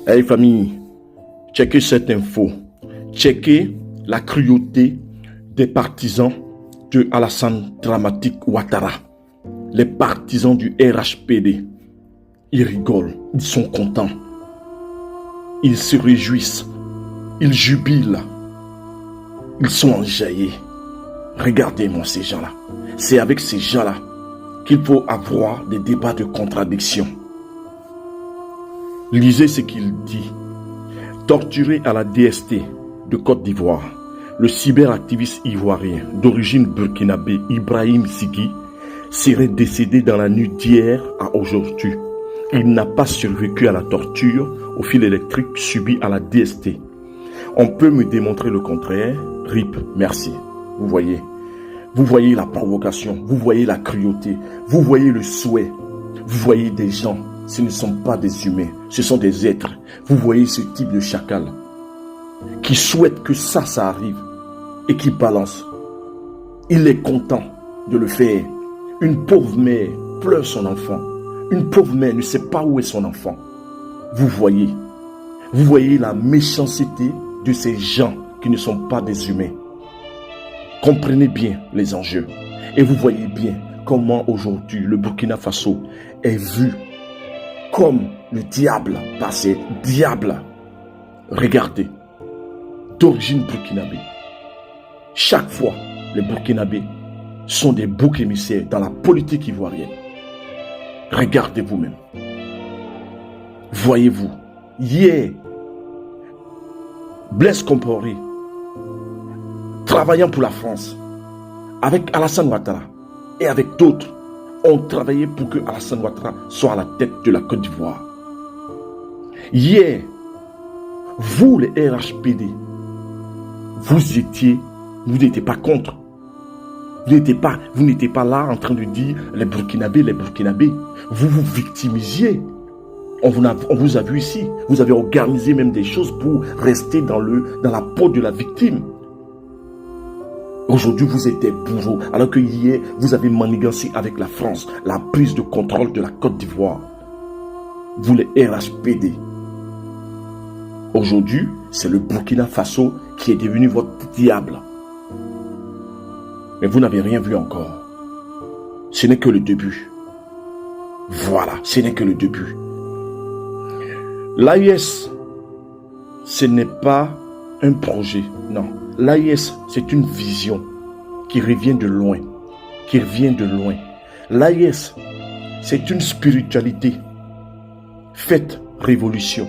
Hey famille, checkez cette info. Checkez la cruauté des partisans de Alassane Dramatique Ouattara. Les partisans du RHPD. Ils rigolent, ils sont contents. Ils se réjouissent. Ils jubilent. Ils sont enjaillés. Regardez-moi ces gens-là. C'est avec ces gens-là qu'il faut avoir des débats de contradiction. Lisez ce qu'il dit. Torturé à la DST de Côte d'Ivoire, le cyberactiviste ivoirien d'origine burkinabé Ibrahim Zighi serait décédé dans la nuit d'hier à aujourd'hui. Il n'a pas survécu à la torture au fil électrique subi à la DST. On peut me démontrer le contraire? RIP, merci. Vous voyez la provocation, vous voyez la cruauté, vous voyez le souhait, vous voyez des gens. Ce ne sont pas des humains, ce sont des êtres. Vous voyez ce type de chacal qui souhaite que ça arrive et qui balance. Il est content de le faire. Une pauvre mère pleure son enfant. Une pauvre mère ne sait pas où est son enfant. Vous voyez la méchanceté de ces gens qui ne sont pas des humains. Comprenez bien les enjeux. Et vous voyez bien comment aujourd'hui le Burkina Faso est vu comme le diable par ses diables. Regardez, d'origine burkinabé. Chaque fois, les Burkinabés sont des boucs émissaires dans la politique ivoirienne. Regardez vous-même. Voyez-vous, hier, Blaise Compaoré, travaillant pour la France, avec Alassane Ouattara et avec d'autres, ont travaillé pour que Alassane Ouattara soit à la tête de la Côte d'Ivoire. Hier, vous les RHPD, vous n'étiez pas contre. Vous n'étiez pas là en train de dire les Burkinabés. Vous vous victimisiez. On vous a vu ici. Vous avez organisé même des choses pour rester dans la peau de la victime. Aujourd'hui, vous êtes des bourreaux, alors que hier, vous avez manigancé avec la France la prise de contrôle de la Côte d'Ivoire. Vous les RHPD. Aujourd'hui, c'est le Burkina Faso qui est devenu votre diable. Mais vous n'avez rien vu encore. Ce n'est que le début. Voilà, ce n'est que le début. L'AIS, ce n'est pas un projet, non. L'AIS, c'est une vision qui revient de loin. L'AIS, c'est une spiritualité. Faites révolution.